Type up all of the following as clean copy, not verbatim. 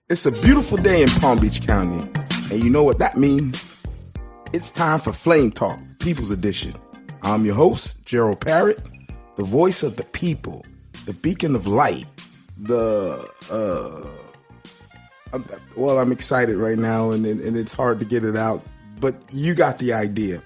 It's a beautiful day in Palm Beach County, and you know what that means? It's time for Flame Talk, People's Edition. I'm your host, Gerald Parrott, the voice of the people, the beacon of light, I'm excited right now, and it's hard to get it out, but you got the idea.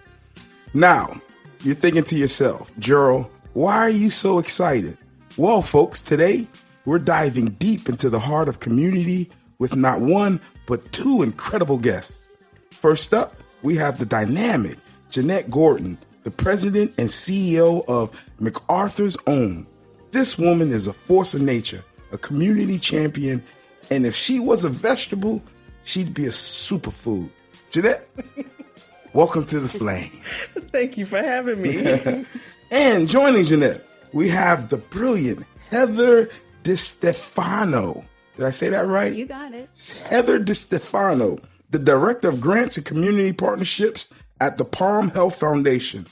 Now, you're thinking to yourself, Gerald, why are you so excited? Well, folks, today we're diving deep into the heart of community with not one, but two incredible guests. First up, we have the dynamic Jeanette Gordon, the president and CEO of MacArthur's Own. This woman is a force of nature, a community champion, and if she was a vegetable, she'd be a superfood. Jeanette, welcome to the flame. Thank you for having me. And joining Jeanette, we have the brilliant Heather DeStefano. Did I say that right? You got it. Heather DeStefano, the Director of Grants and Community Partnerships at the Palm Health Foundation.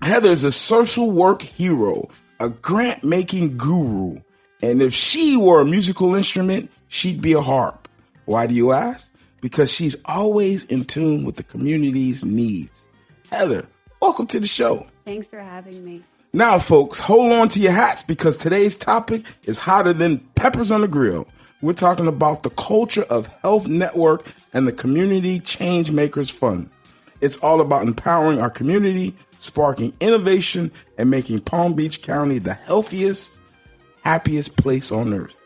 Heather is a social work hero, a grant-making guru, and if she were a musical instrument, she'd be a harp. Why do you ask? Because she's always in tune with the community's needs. Heather, welcome to the show. Thanks for having me. Now, folks, hold on to your hats because today's topic is hotter than peppers on the grill. We're talking about the Culture of Health Network and the Community Changemakers Fund. It's all about empowering our community, sparking innovation, and making Palm Beach County the healthiest, happiest place on earth.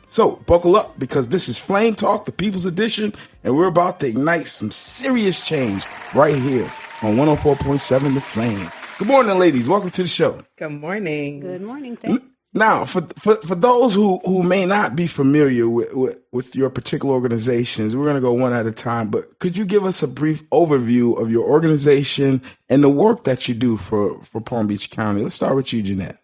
So buckle up because this is Flame Talk, the People's Edition, and we're about to ignite some serious change right here on 104.7 The Flame. Good morning, ladies. Welcome to the show. Good morning. Good morning. Thanks. Now, for those who may not be familiar with your particular organizations, we're going to go one at a time, but could you give us a brief overview of your organization and the work that you do for Palm Beach County? Let's start with you, Jeanette.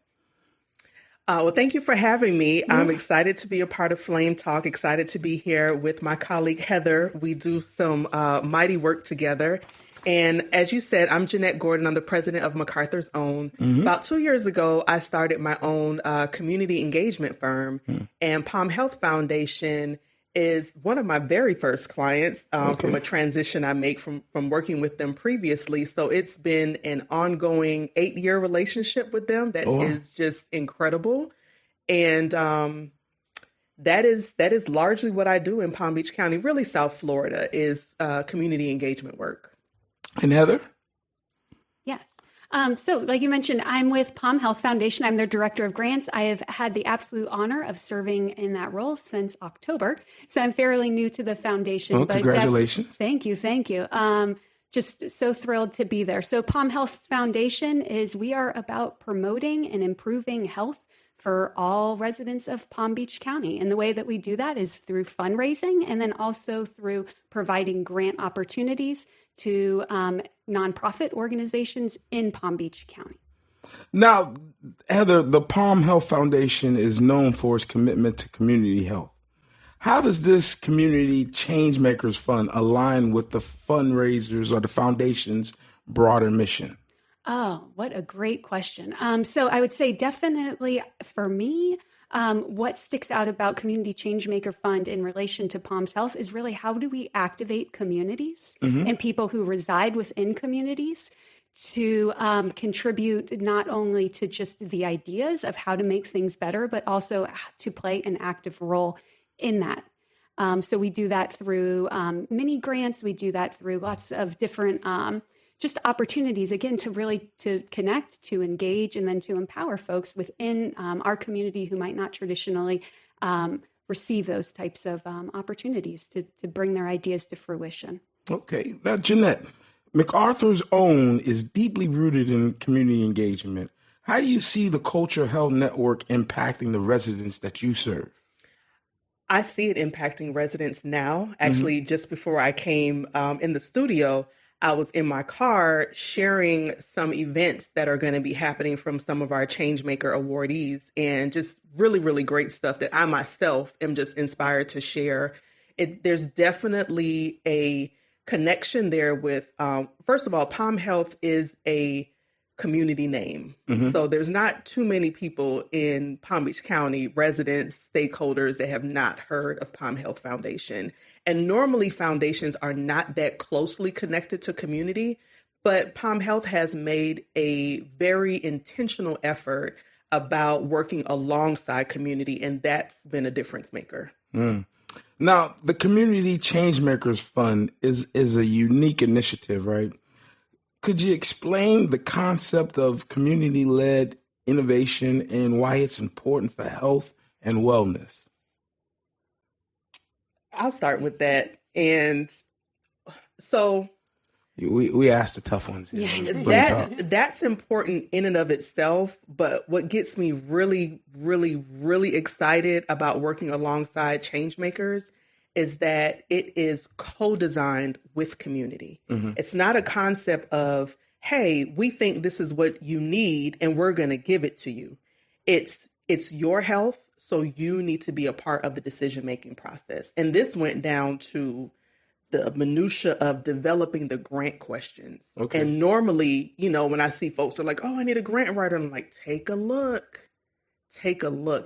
Well, thank you for having me. I'm excited to be a part of Flame Talk, excited to be here with my colleague, Heather. We do some mighty work together. And as you said, I'm Jeanette Gordon. I'm the president of MacArthur's Own. Mm-hmm. About 2 years ago, I started my own community engagement firm, and Palm Health Foundation is one of my very first clients from a transition I make from working with them previously. So it's been an ongoing 8-year relationship with them that is just incredible. And that is largely what I do in Palm Beach County, really South Florida, is community engagement work. And Heather? Yes. So like you mentioned, I'm with Palm Health Foundation. I'm their director of grants. I have had the absolute honor of serving in that role since October. So I'm fairly new to the foundation. Well, congratulations. Thank you. Just so thrilled to be there. So Palm Health Foundation we are about promoting and improving health for all residents of Palm Beach County. And the way that we do that is through fundraising and then also through providing grant opportunities to nonprofit organizations in Palm Beach County. Now, Heather, the Palm Health Foundation is known for its commitment to community health. How does this Community Changemakers Fund align with the fundraisers or the foundation's broader mission? Oh, what a great question. So I would say definitely for me, what sticks out about Community Changemaker Fund in relation to Palm's Health is really how do we activate communities and people who reside within communities to contribute not only to just the ideas of how to make things better, but also to play an active role in that. So we do that through mini grants. We do that through lots of different just opportunities, again, to connect, to engage, and then to empower folks within our community who might not traditionally receive those types of opportunities to bring their ideas to fruition. Okay. Now, Jeanette, MacArthur's Own is deeply rooted in community engagement. How do you see the Culture Health Network impacting the residents that you serve? I see it impacting residents now. Actually, just before I came in the studio, I was in my car sharing some events that are going to be happening from some of our Changemaker awardees, and just really, really great stuff that I myself am just inspired to share. There's definitely a connection there with, first of all, Palm Health is a community name. So there's not too many people in Palm Beach County, residents, stakeholders, that have not heard of Palm Health Foundation. And normally foundations are not that closely connected to community, but Palm Health has made a very intentional effort about working alongside community, and that's been a difference maker. Now, the Community Changemakers Fund is a unique initiative, right? Could you explain the concept of community-led innovation and why it's important for health and wellness? I'll start with that. And so we asked the tough ones here. That's important in and of itself. But what gets me really, really, really excited about working alongside Changemakers is that it is co-designed with community. It's not a concept of, hey, we think this is what you need and we're going to give it to you. It's your health, so you need to be a part of the decision-making process. And this went down to the minutia of developing the grant questions. Okay. And normally, when I see folks are like, oh, I need a grant writer, I'm like, take a look,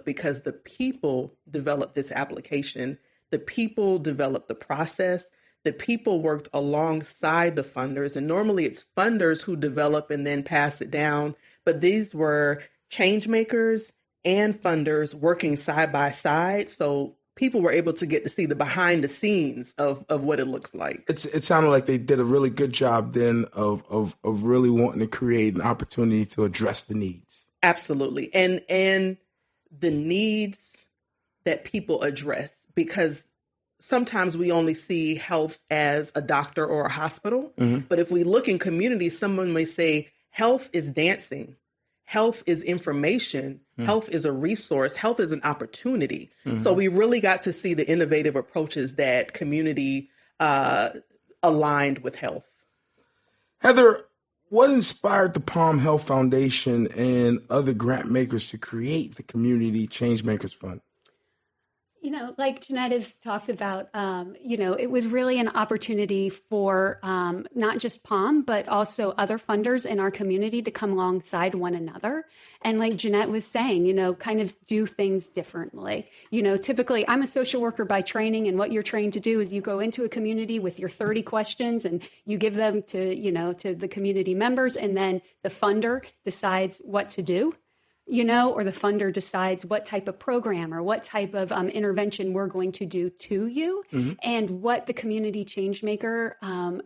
because the people developed this application. The people developed the process. The people worked alongside the funders. And normally it's funders who develop and then pass it down. But these were change makers and funders working side by side. So people were able to get to see the behind the scenes of what it looks like. It sounded like they did a really good job then of really wanting to create an opportunity to address the needs. Absolutely. And the needs that people address, because sometimes we only see health as a doctor or a hospital. But if we look in community, someone may say health is dancing. Health is information. Health is a resource. Health is an opportunity. So we really got to see the innovative approaches that community aligned with health. Heather, what inspired the Palm Health Foundation and other grant makers to create the Community Changemakers Fund? Like Jeanette has talked about, it was really an opportunity for not just Palm, but also other funders in our community to come alongside one another. And like Jeanette was saying, kind of do things differently. Typically I'm a social worker by training, and what you're trained to do is you go into a community with your 30 questions and you give them to the community members, and then the funder decides what to do. Or the funder decides what type of program or what type of intervention we're going to do to you. And what the Community Changemaker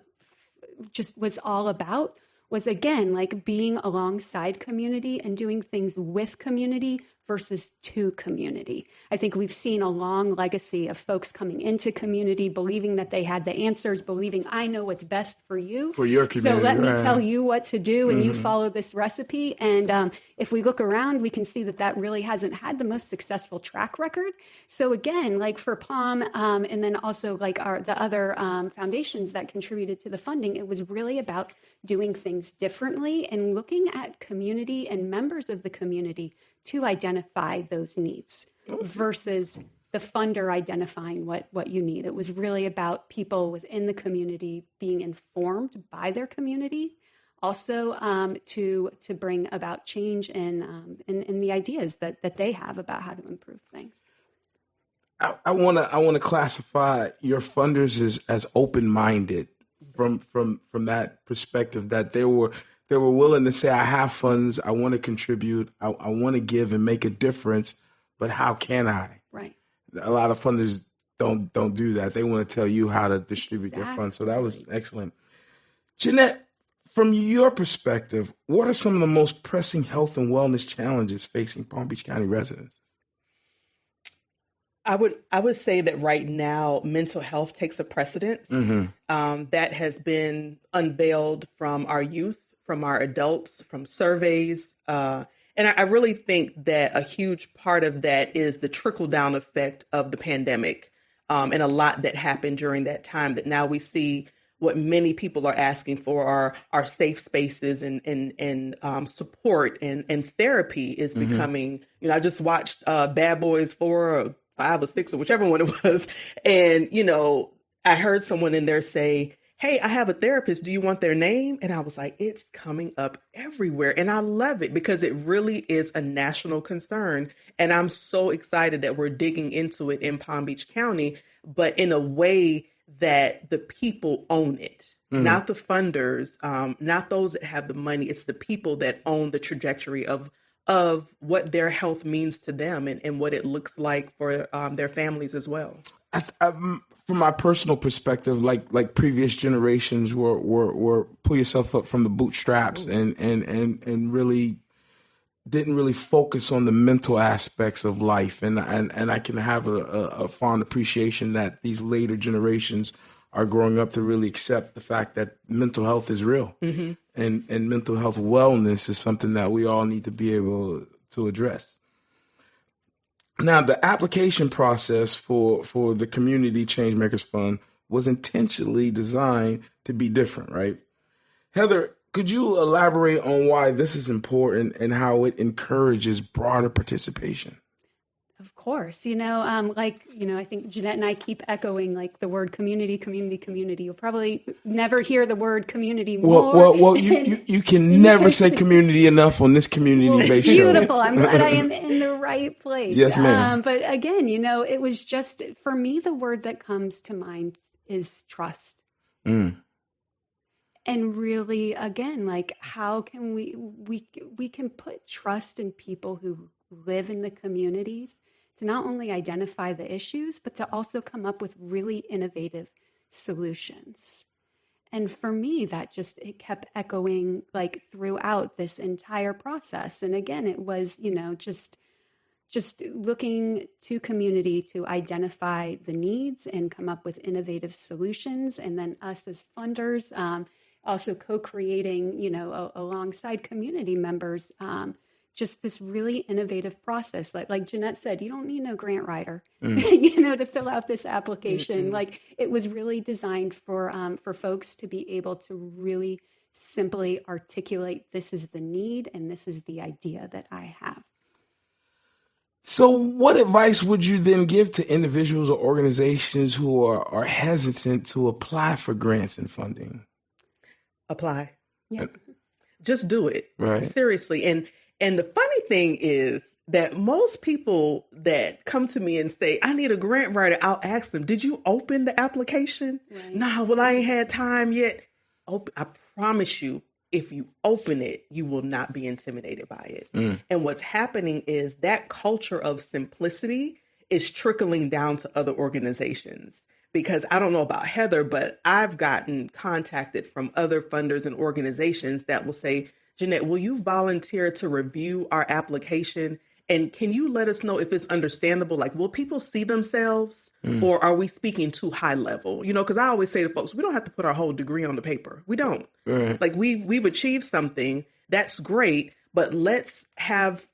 just was all about was, again, like being alongside community and doing things with community versus to community. I think we've seen a long legacy of folks coming into community, believing that they had the answers, believing I know what's best for you. For your community. So let me tell you what to do, and you follow this recipe. And if we look around, we can see that really hasn't had the most successful track record. So again, like for Palm, and then also like the other foundations that contributed to the funding, it was really about doing things differently and looking at community and members of the community to identify those needs versus the funder identifying what you need. It was really about people within the community being informed by their community, also to bring about change in the ideas that they have about how to improve things. I want to classify your funders as open-minded from that perspective, that they were willing to say, I have funds, I want to contribute, I want to give and make a difference, but how can I? Right. A lot of funders don't do that. They want to tell you how to distribute their funds. So that was excellent. Jeanette, from your perspective, what are some of the most pressing health and wellness challenges facing Palm Beach County residents? I would say that right now, mental health takes a precedence. That has been unveiled from our youth, from our adults, from surveys. And I really think that a huge part of that is the trickle-down effect of the pandemic, and a lot that happened during that time, that now we see what many people are asking for are safe spaces and support and therapy is becoming, I just watched Bad Boys 4 or 5 or 6 or whichever one it was. And, I heard someone in there say, hey, I have a therapist. Do you want their name? And I was like, it's coming up everywhere. And I love it because it really is a national concern. And I'm so excited that we're digging into it in Palm Beach County, but in a way that the people own it, not the funders, not those that have the money. It's the people that own the trajectory of what their health means to them and what it looks like for their families as well. From my personal perspective, like previous generations were pull yourself up from the bootstraps and really didn't really focus on the mental aspects of life. And I can have a fond appreciation that these later generations are growing up to really accept the fact that mental health is real. Mm-hmm. And mental health wellness is something that we all need to be able to address. Now, the application process for the Community Changemakers Fund was intentionally designed to be different, right? Heather, could you elaborate on why this is important and how it encourages broader participation? Of course, I think Jeanette and I keep echoing like the word community, community, community. You'll probably never hear the word community more. Well, you can never say community enough on this community-based show. Beautiful. I'm glad I am in the right place. Yes, ma'am. But again, it was just, for me, the word that comes to mind is trust. And really, again, like how can we can put trust in people who live in the communities to not only identify the issues, but to also come up with really innovative solutions. And for me, it kept echoing like throughout this entire process. And again, it was, just looking to community to identify the needs and come up with innovative solutions. And then us as funders, also co-creating, alongside community members, just this really innovative process. Like Jeanette said, you don't need no grant writer, to fill out this application. Mm-hmm. Like it was really designed for folks to be able to really simply articulate, this is the need and this is the idea that I have. So what advice would you then give to individuals or organizations who are hesitant to apply for grants and funding? Apply. Yeah. Just do it. Right. Seriously. And the funny thing is that most people that come to me and say, I need a grant writer, I'll ask them, did you open the application? Right. No, well, I ain't had time yet. I promise you, if you open it, you will not be intimidated by it. And what's happening is that culture of simplicity is trickling down to other organizations. Because I don't know about Heather, but I've gotten contacted from other funders and organizations that will say, Jeanette, will you volunteer to review our application? And can you let us know if it's understandable? Like, will people see themselves or are we speaking too high level? Because I always say to folks, we don't have to put our whole degree on the paper. We don't. Right. Like we've achieved something. That's great. But let's have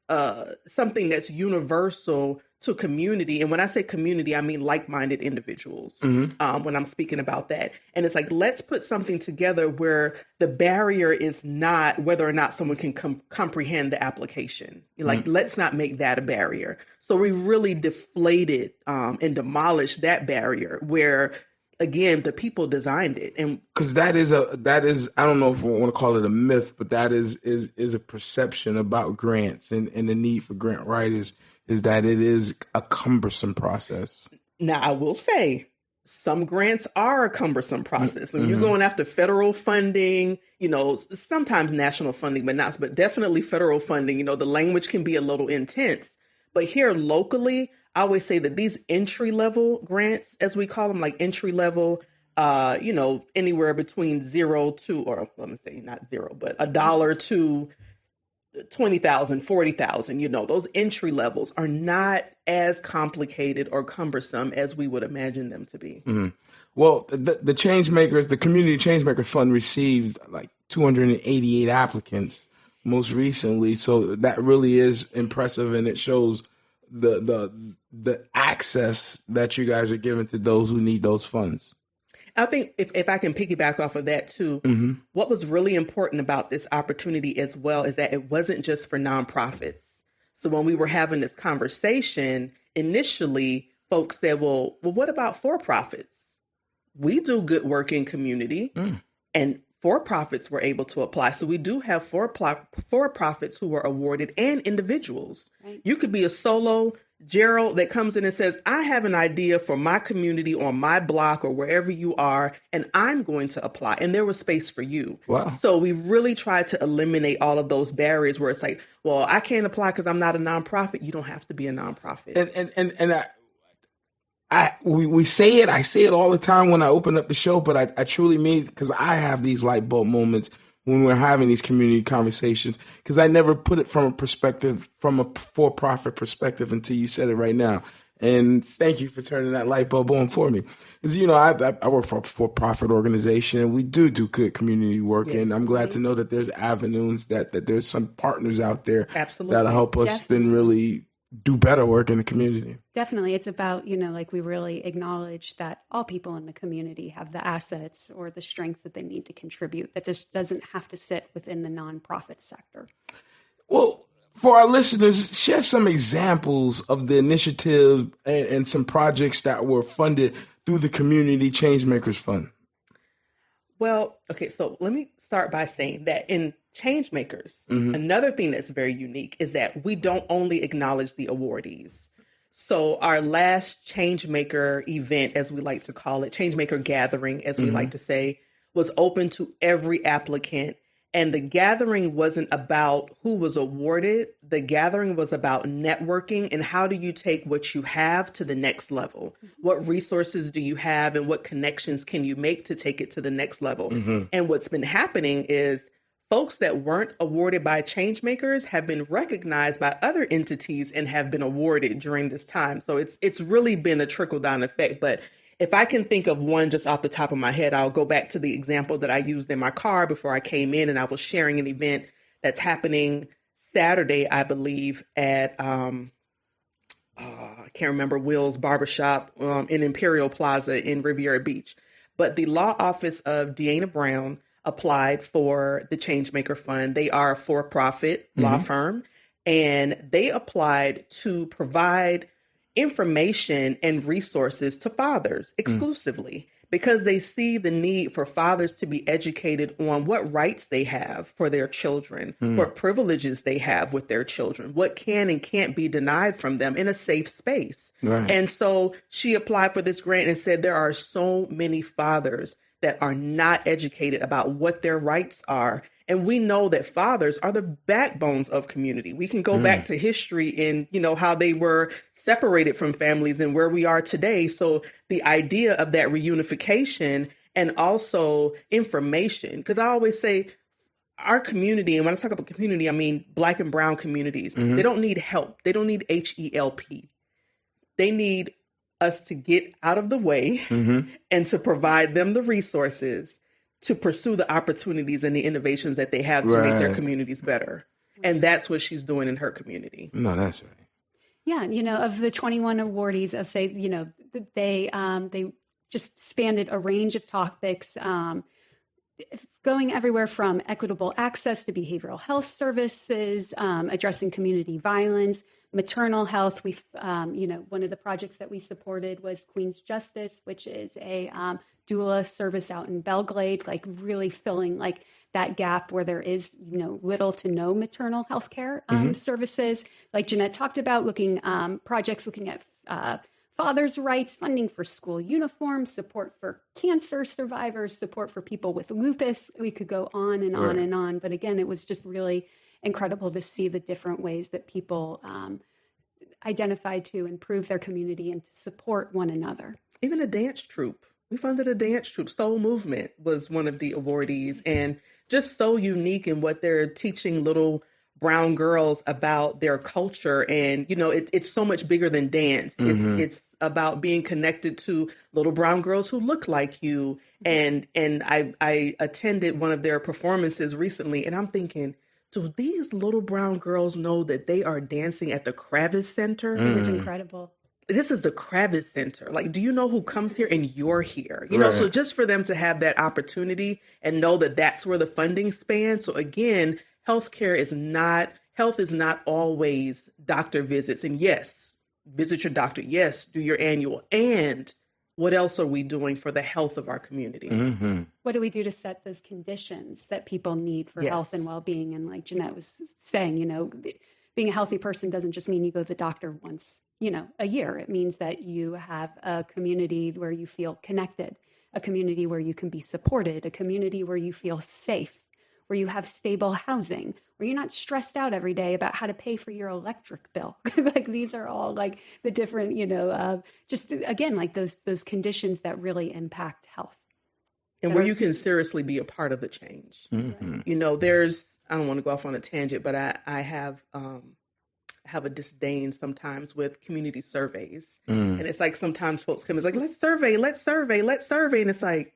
something that's universal to community. And when I say community, I mean like-minded individuals when I'm speaking about that. And it's like, let's put something together where the barrier is not whether or not someone can comprehend the application. Like, let's not make that a barrier. So we really deflated and demolished that barrier where, again, the people designed it. And because that is I don't know if I want to call it a myth, but that is a perception about grants and the need for grant writers is that it is a cumbersome process. Now, I will say some grants are a cumbersome process. And you're going after federal funding, sometimes national funding, but definitely federal funding. The language can be a little intense. But here locally, I always say that these entry-level grants, as we call them, like entry-level, anywhere between $0 to, or let me say not zero, but $1 to $20,000, $40,000, those entry levels are not as complicated or cumbersome as we would imagine them to be. Mm-hmm. Well, the Changemakers, the Community Changemakers Fund received like 288 applicants most recently. So that really is impressive. And it shows the access that you guys are giving to those who need those funds. I think if I can piggyback off of that too, what was really important about this opportunity as well is that it wasn't just for nonprofits. So when we were having this conversation, initially folks said, well, what about for-profits? we do good work in community, and for-profits were able to apply. So we do have for-profits who were awarded and individuals. Right. You could be a solo Gerald that comes in and says, I have an idea for my community or my block or wherever you are, and I'm going to apply. And there was space for you. Wow. So we really tried to eliminate all of those barriers where it's like, well, I can't apply because I'm not a nonprofit. You don't have to be a nonprofit. We say it. I say it all the time when I open up the show, but I truly mean it, because I have these light bulb moments when we're having these community conversations, because I never put it from a for-profit perspective until you said it right now. And thank you for turning that light bulb on for me. Because, I work for a for-profit organization, and we do good community work. Yes. And I'm glad to know that there's avenues, that there's some partners out there that'll help us then really do better work in the community. Definitely. It's about, like we really acknowledge that all people in the community have the assets or the strengths that they need to contribute. That just doesn't have to sit within the nonprofit sector. Well, for our listeners, share some examples of the initiative and some projects that were funded through the Community Changemakers Fund. Well, okay, so let me start by saying that in Changemakers, another thing that's very unique is that we don't only acknowledge the awardees. So our last Changemaker event, as we like to call it, Changemaker Gathering, as we like to say, was open to every applicant. And the gathering wasn't about who was awarded. The gathering was about networking and how do you take what you have to the next level? What resources do you have and what connections can you make to take it to the next level? And what's been happening is folks that weren't awarded by Changemakers have been recognized by other entities and have been awarded during this time. So it's really been a trickle-down effect. But if I can think of one just off the top of my head, I'll go back to the example that I used in my car before I came in, and I was sharing an event that's happening Saturday, I believe, at, I can't remember, Will's Barbershop in Imperial Plaza in Riviera Beach. But the law office of Deanna Brown applied for the Changemaker Fund. They are a for-profit law firm, and they applied to provide information and resources to fathers exclusively because they see the need for fathers to be educated on what rights they have for their children, what privileges they have with their children, what can and can't be denied from them in a safe space. Right. And so she applied for this grant and said there are so many fathers that are not educated about what their rights are. And we know that fathers are the backbones of community. We can go back to history and, how they were separated from families and where we are today. So the idea of that reunification and also information, because I always say our community, and when I talk about community, I mean Black and brown communities, they don't need help. They don't need HELP. They need us to get out of the way and to provide them the resources to pursue the opportunities and the innovations that they have to make their communities better. And that's what she's doing in her community. No, that's right. Yeah. Of the 21 awardees, I'll say, they just spanned a range of topics, going everywhere from equitable access to behavioral health services, addressing community violence, maternal health. We've, one of the projects that we supported was Queen's Justice, which is a doula service out in Belglade, like really filling like that gap where there is, little to no maternal health care services. Like Jeanette talked about, projects looking at fathers' rights, funding for school uniforms, support for cancer survivors, support for people with lupus. We could go on and on and on. But again, it was just really incredible to see the different ways that people identify to improve their community and to support one another. Even a dance troupe. We funded a dance troupe. Soul Movement was one of the awardees, and just so unique in what they're teaching little brown girls about their culture. And, it's so much bigger than dance. It's about being connected to little brown girls who look like you. And I attended one of their performances recently, and I'm thinking, do these little brown girls know that they are dancing at the Kravitz Center? It was incredible. This is the Kravitz Center. Like, do you know who comes here? And you're here. So just for them to have that opportunity and know that that's where the funding spans. So again, health is not always doctor visits. And yes, visit your doctor. Yes, do your annual. And what else are we doing for the health of our community? Mm-hmm. What do we do to set those conditions that people need for health and well-being? And like Jeanette was saying, being a healthy person doesn't just mean you go to the doctor once, a year. It means that you have a community where you feel connected, a community where you can be supported, a community where you feel safe, where you have stable housing, where you're not stressed out every day about how to pay for your electric bill. Like these are all like the different, just again, like those conditions that really impact health. And where you can seriously be a part of the change. Mm-hmm. I don't want to go off on a tangent, but I have a disdain sometimes with community surveys. And it's like sometimes folks come, it's like, let's survey. And it's like,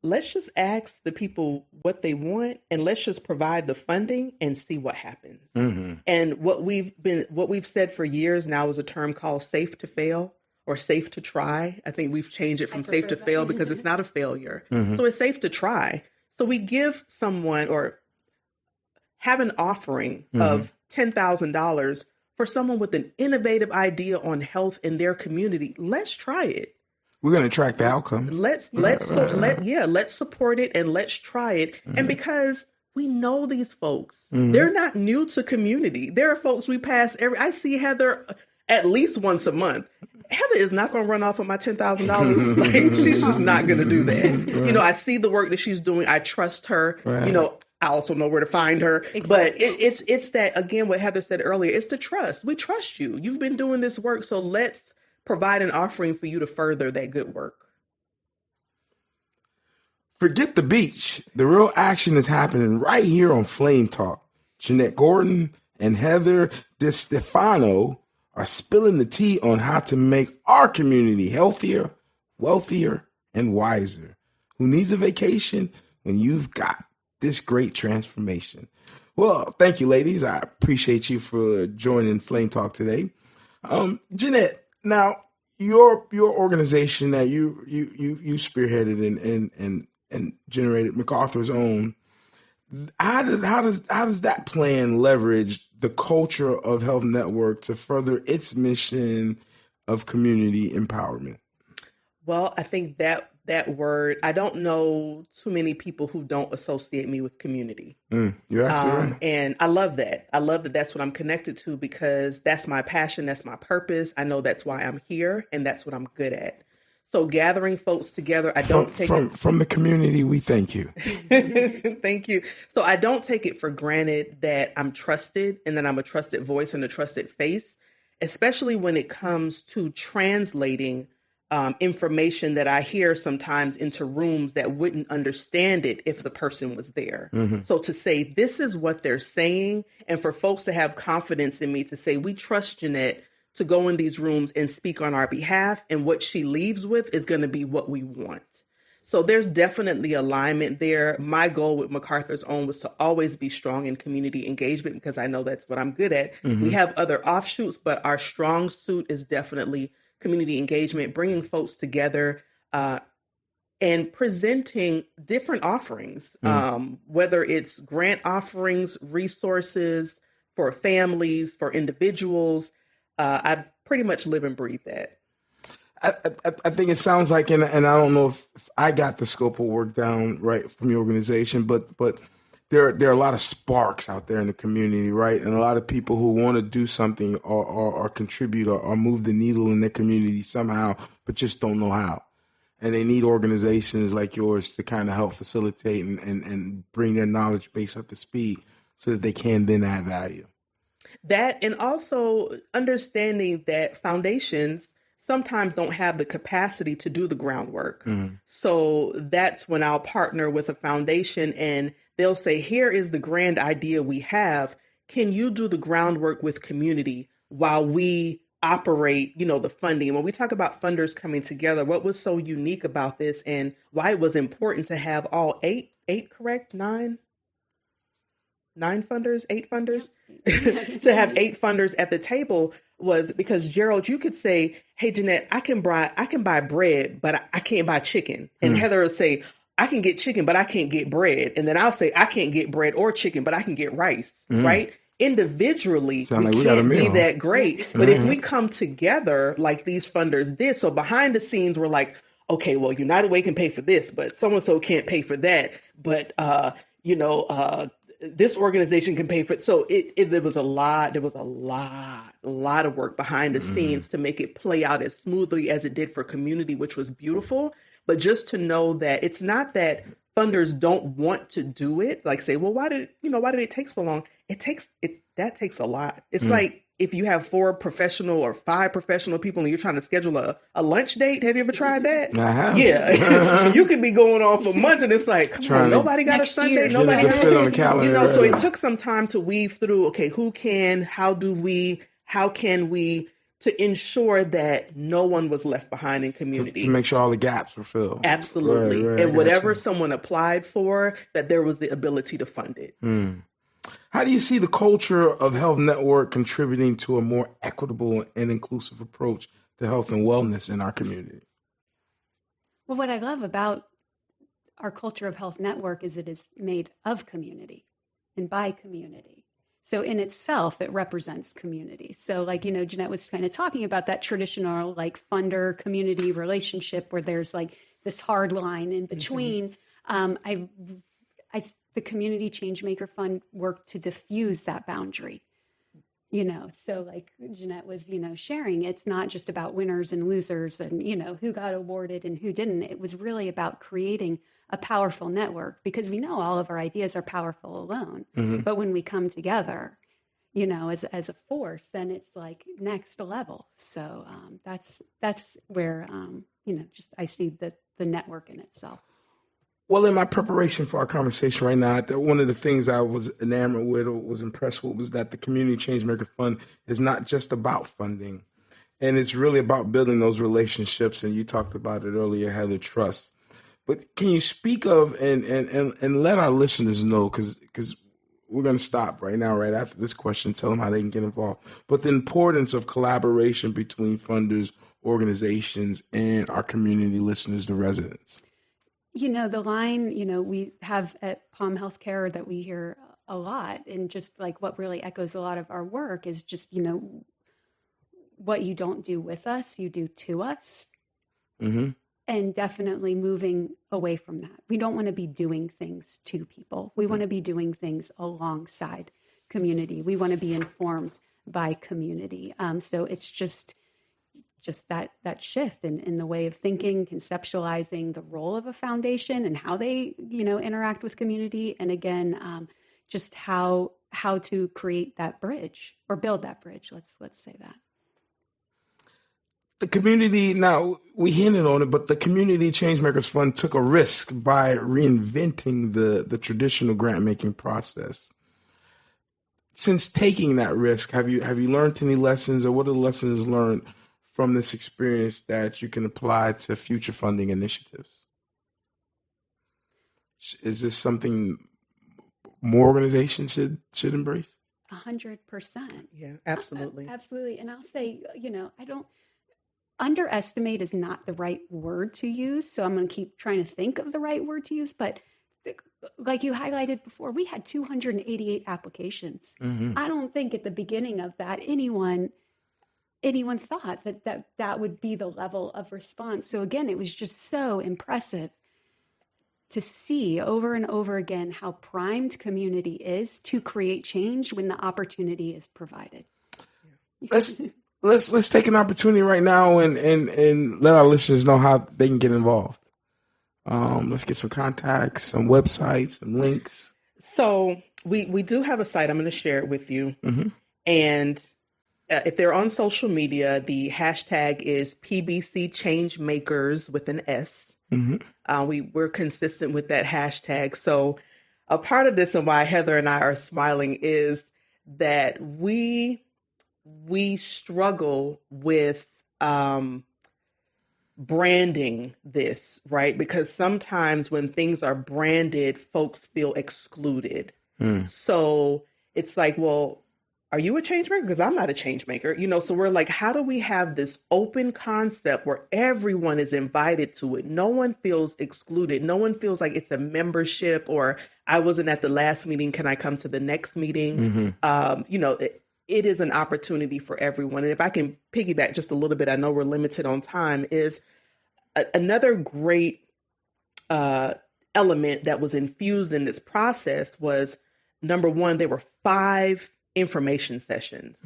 let's just ask the people what they want and let's just provide the funding and see what happens. Mm-hmm. And what we've said for years now is a term called safe to fail or safe to try. I think we've changed it from safe to fail because it's not a failure. Mm-hmm. So it's safe to try. So we give someone or have an offering of $10,000 for someone with an innovative idea on health in their community. Let's try it. We're going to track the outcomes. Let's support it and let's try it. And because we know these folks, they're not new to community. There are folks we pass I see Heather at least once a month. Heather is not going to run off with my $10,000. Like, she's just not going to do that. Right. I see the work that she's doing. I trust her. Right. I also know where to find her. Exactly. But it's that, again, what Heather said earlier, it's the trust. We trust you. You've been doing this work. So let's provide an offering for you to further that good work. Forget the beach. The real action is happening right here on Flame Talk. Jeanette Gordon and Heather DeStefano are spilling the tea on how to make our community healthier, wealthier, and wiser. Who needs a vacation when you've got this great transformation? Well, thank you, ladies. I appreciate you for joining Flame Talk today. Jeanette, now your organization that you spearheaded and generated MacArthur's Own. How does that plan leverage the culture of Health Network to further its mission of community empowerment? Well, I think that word, I don't know too many people who don't associate me with community. You're absolutely right. And I love that. I love that that's what I'm connected to because that's my passion. That's my purpose. I know that's why I'm here and that's what I'm good at. So gathering folks together, I don't take it from the community. We thank you. Thank you. So I don't take it for granted that I'm trusted and that I'm a trusted voice and a trusted face, especially when it comes to translating information that I hear sometimes into rooms that wouldn't understand it if the person was there. So to say, this is what they're saying, and for folks to have confidence in me to say, we trust Jeanette to go in these rooms and speak on our behalf, and what she leaves with is going to be what we want. So there's definitely alignment there. My goal with MacArthur's Own was to always be strong in community engagement because I know that's what I'm good at. We have other offshoots, but our strong suit is definitely community engagement, bringing folks together and presenting different offerings, whether it's grant offerings, resources for families, for individuals. I pretty much live and breathe that. I think it sounds like, and I don't know if I got the scope of work down right from your organization, but there are a lot of sparks out there in the community, right? And a lot of people who want to do something or contribute or move the needle in their community somehow, but just don't know how. And they need organizations like yours to kind of help facilitate and bring their knowledge base up to speed so that they can then add value. That, and also understanding that foundations sometimes don't have the capacity to do the groundwork. So that's when I'll partner with a foundation and they'll say, here is the grand idea we have. Can you do the groundwork with community while we operate, the funding? And when we talk about funders coming together, what was so unique about this and why it was important to have all eight correct? Nine funders, 8 funders, to have 8 funders at the table was because, Gerald, you could say, hey, Jeanette, I can buy bread, but I can't buy chicken. And Heather will say, I can get chicken, but I can't get bread. And then I'll say, I can't get bread or chicken, but I can get rice, right? individually, Sound we like we got a can't be meal. that great. But if we come together like these funders did, so behind the scenes, we're like, okay, well, United Way can pay for this, but so-and-so can't pay for that. But, this organization can pay for it. So there was a lot of work behind the scenes to make it play out as smoothly as it did for Community, which was beautiful. But just to know that it's not that funders don't want to do it, like say, well, why did it take so long? That takes a lot. It's like if you have 4 professional or 5 professional people and you're trying to schedule a lunch date. Have you ever tried that? I have. Yeah. You could be going on for months and it's like, come on, nobody got a Sunday. Nobody has fit on the calendar. So it took some time to weave through, okay, how can we to ensure that no one was left behind in Community. To make sure all the gaps were filled. Absolutely. Right, and whatever someone applied for, that there was the ability to fund it. How do you see the culture of Health Network contributing to a more equitable and inclusive approach to health and wellness in our community? Well, what I love about our culture of Health Network is it is made of community and by community. So in itself, it represents community. So like, Jeanette was kind of talking about that traditional like funder community relationship where there's like this hard line in between. The Community Changemaker Fund worked to diffuse that boundary, so like Jeanette was, sharing, it's not just about winners and losers and, who got awarded and who didn't. It was really about creating a powerful network because we know all of our ideas are powerful alone. But when we come together, as a force, then it's like next level. So that's where, I see the network in itself. Well, in my preparation for our conversation right now, one of the things I was enamored with or was impressed with was that the Community Changemaker Fund is not just about funding, and it's really about building those relationships. And you talked about it earlier, Heather, trust. But can you speak of and let our listeners know, because we're going to stop right now, right after this question, tell them how they can get involved. But the importance of collaboration between funders, organizations, and our community listeners, the residents. The line, we have at Palm Healthcare that we hear a lot, and just like what really echoes a lot of our work is just, what you don't do with us, you do to us. And definitely moving away from that. We don't want to be doing things to people. We want to be doing things alongside community. We want to be informed by community. So it's just that shift in the way of thinking, conceptualizing the role of a foundation and how they, interact with community. And again, just how to create that bridge or build that bridge. Let's say that. The community, now we hinted on it, but the Community Changemakers Fund took a risk by reinventing the traditional grant-making process. Since taking that risk, have you learned any lessons, or what are the lessons learned from this experience that you can apply to future funding initiatives? Is this something more organizations should embrace? 100%. Yeah, absolutely. Absolutely. And I'll say, underestimate is not the right word to use. So I'm going to keep trying to think of the right word to use. But like you highlighted before, we had 288 applications. I don't think at the beginning of that, anyone thought that would be the level of response. So again, it was just so impressive to see over and over again how primed community is to create change when the opportunity is provided. Let's take an opportunity right now and let our listeners know how they can get involved. Let's get some contacts, some websites, some links. So we do have a site. I'm going to share it with you. And if they're on social media, the hashtag is PBC Changemakers with an S. We're consistent with that hashtag. So a part of this and why Heather and I are smiling is that we struggle with branding this, right? Because sometimes when things are branded, folks feel excluded. So it's like, well, are you a change maker? Because I'm not a change maker. So we're like, how do we have this open concept where everyone is invited to it? No one feels excluded. No one feels like it's a membership or I wasn't at the last meeting. Can I come to the next meeting? It is an opportunity for everyone. And if I can piggyback just a little bit, I know we're limited on time, is another great element that was infused in this process was, number one, there were 5 information sessions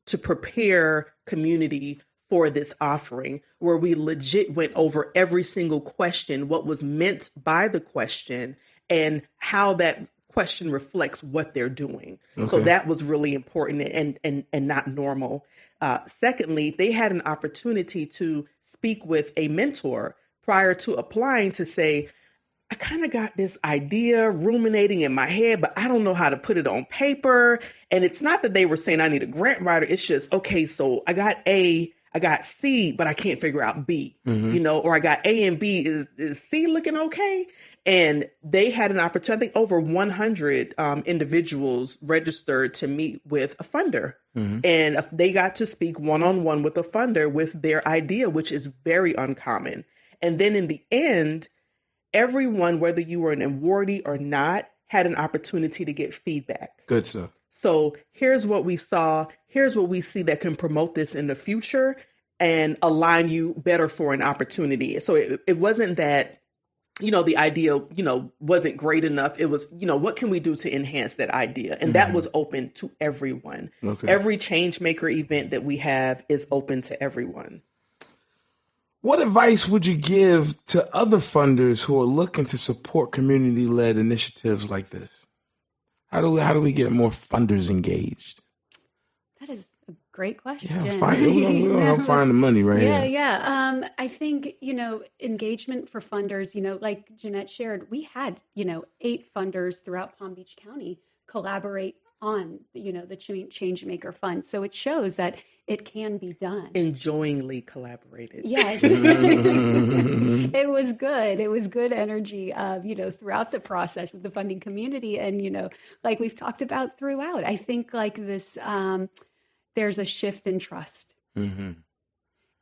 to prepare community for this offering, where we legit went over every single question, what was meant by the question, and how that question reflects what they're doing. Okay. So that was really important and not normal. Secondly, they had an opportunity to speak with a mentor prior to applying to say, I kind of got this idea ruminating in my head, but I don't know how to put it on paper. And it's not that they were saying I need a grant writer. It's just, okay, so I got A, I got C, but I can't figure out B, or I got A and B. Is C looking okay? And they had an opportunity. I think over 100 individuals registered to meet with a funder. And they got to speak one-on-one with a funder with their idea, which is very uncommon. And then in the end, everyone, whether you were an awardee or not, had an opportunity to get feedback. Good stuff. So here's what we saw. Here's what we see that can promote this in the future and align you better for an opportunity. So it wasn't that, the idea, wasn't great enough. It was, what can we do to enhance that idea? And that was open to everyone. Okay. Every Changemaker event that we have is open to everyone. What advice would you give to other funders who are looking to support community-led initiatives like this? How do we get more funders engaged? That is a great question. Yeah, we're gonna find the money right here. Yeah. I think, engagement for funders, like Jeanette shared, we had, 8 funders throughout Palm Beach County collaborate on, the Changemaker Fund. So it shows that it can be done. Enjoyingly collaborated. Yes. It was good. It was good energy throughout the process with the funding community. And, like we've talked about throughout, I think like this, there's a shift in trust. And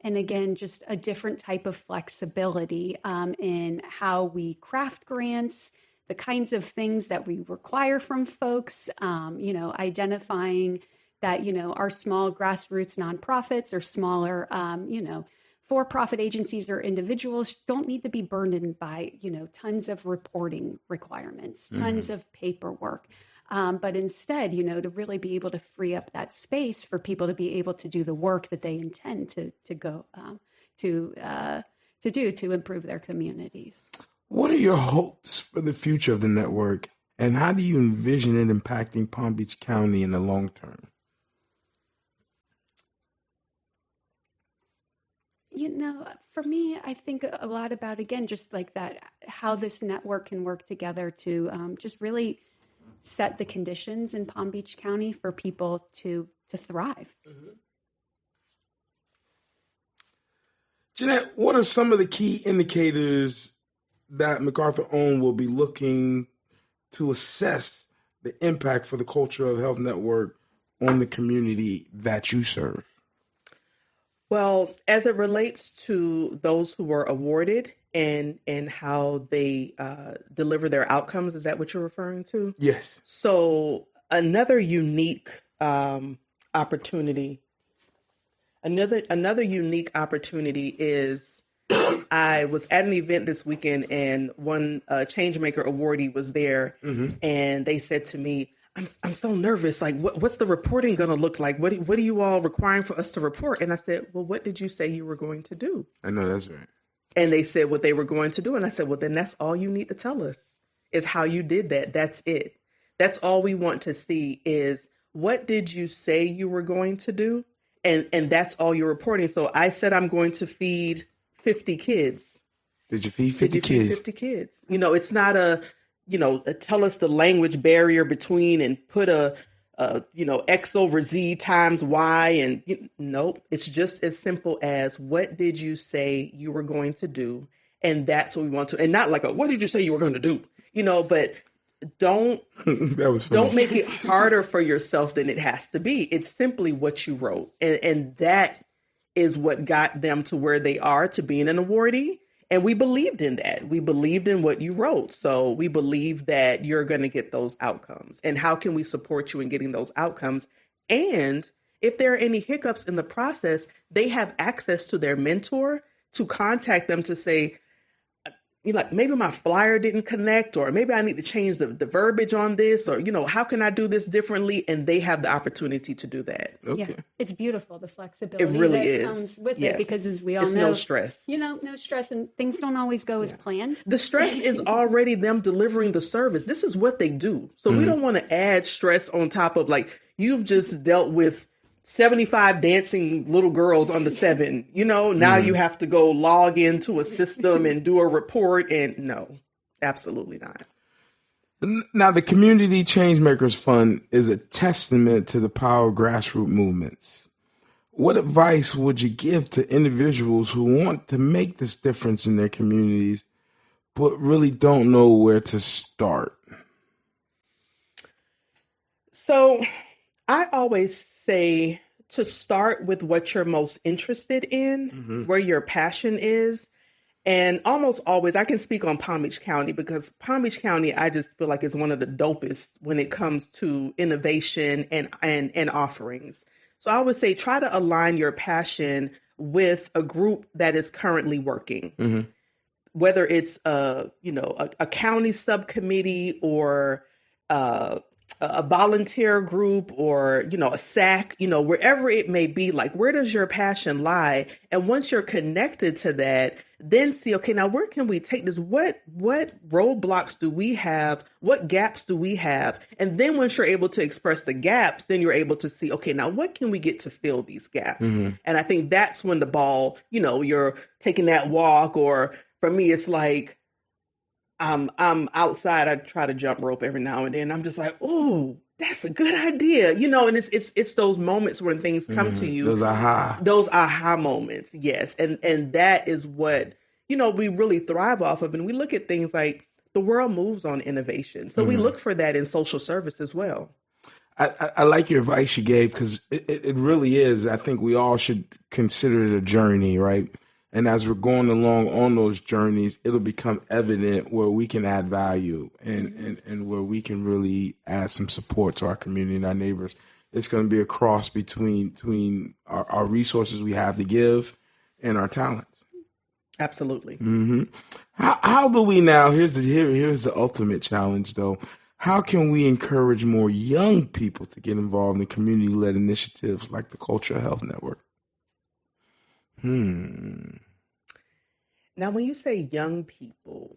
again, just a different type of flexibility in how we craft grants, the kinds of things that we require from folks, identifying that, our small grassroots nonprofits or smaller, for-profit agencies or individuals don't need to be burdened by, tons of reporting requirements, tons of paperwork. But instead, to really be able to free up that space for people to be able to do the work that they intend to do to improve their communities. What are your hopes for the future of the network, and how do you envision it impacting Palm Beach County in the long term? For me, I think a lot about, again, just like that, how this network can work together to just really set the conditions in Palm Beach County for people to thrive. Jeanette, what are some of the key indicators that MacArthur OWN will be looking to assess the impact for the Cultural Health Network on the community that you serve? Well, as it relates to those who were awarded and how they deliver their outcomes, is that what you're referring to? Yes. So another unique opportunity. Another unique opportunity is I was at an event this weekend and one Changemaker awardee was there, and they said to me, I'm so nervous. Like, what's the reporting going to look like? What are you all requiring for us to report? And I said, well, what did you say you were going to do? I know, that's right. And they said what they were going to do. And I said, well, then that's all you need to tell us is how you did that. That's it. That's all we want to see is what did you say you were going to do? And that's all you're reporting. So I said, I'm going to feed 50 kids. Did you feed 50 kids? 50 kids. It's not tell us the language barrier between and put a X over Z times Y. And nope, it's just as simple as what did you say you were going to do? And that's what we want to, and not like what did you say you were going to do? But don't That was funny. don't make it harder for yourself than it has to be. It's simply what you wrote. And that is what got them to where they are, to being an awardee. And we believed in that. We believed in what you wrote. So we believe that you're going to get those outcomes. And how can we support you in getting those outcomes? And if there are any hiccups in the process, they have access to their mentor to contact them to say, like, maybe my flyer didn't connect, or maybe I need to change the verbiage on this, or, how can I do this differently? And they have the opportunity to do that. Okay. Yeah, it's beautiful, the flexibility It really that is. comes with Yes. it, because as we all It's know, no stress. No stress, and things don't always go as planned. The stress is already them delivering the service. This is what they do. So we don't want to add stress on top of, like, you've just dealt with 75 dancing little girls on the 7, now you have to go log into a system and do a report. And no, absolutely not. Now, the Community Changemakers Fund is a testament to the power of grassroots movements. What advice would you give to individuals who want to make this difference in their communities, but really don't know where to start? So I always say to start with what you're most interested in, where your passion is. And almost always, I can speak on Palm Beach County, because Palm Beach County, I just feel like, is one of the dopest when it comes to innovation and offerings. So I would say try to align your passion with a group that is currently working, whether it's a county subcommittee, or a volunteer group, or, a SAC, wherever it may be. Like, where does your passion lie? And once you're connected to that, then see, okay, now where can we take this? What roadblocks do we have? What gaps do we have? And then once you're able to express the gaps, then you're able to see, okay, now what can we get to fill these gaps? And I think that's when the ball, you're taking that walk. Or for me, it's like, I'm outside. I try to jump rope every now and then. I'm just like, oh, that's a good idea. And it's those moments when things come to you. Those aha moments. Yes. And that is what, we really thrive off of. And we look at things like the world moves on innovation. So we look for that in social service as well. I like your advice you gave, because it really is. I think we all should consider it a journey, right? And as we're going along on those journeys, it'll become evident where we can add value and where we can really add some support to our community and our neighbors. It's going to be a cross between our resources we have to give and our talents. Absolutely. How do we now? Here's the ultimate challenge, though. How can we encourage more young people to get involved in community-led initiatives like the Cultural Health Network? Now, when you say young people,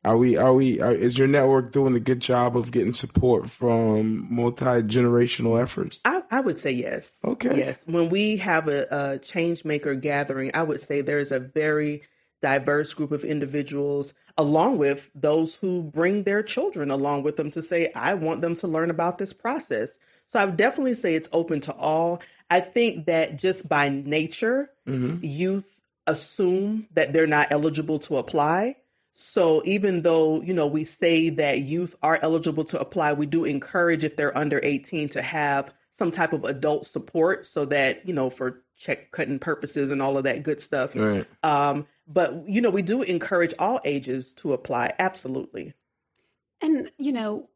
is your network doing a good job of getting support from multi-generational efforts? I would say yes. Okay. Yes. When we have a change maker gathering, I would say there's a very diverse group of individuals, along with those who bring their children along with them to say, I want them to learn about this process. So I would definitely say it's open to all. I think that just by nature, youth assume that they're not eligible to apply. So even though, we say that youth are eligible to apply, we do encourage, if they're under 18, to have some type of adult support so that, for check cutting purposes and all of that good stuff. Right. But, we do encourage all ages to apply. Absolutely. And,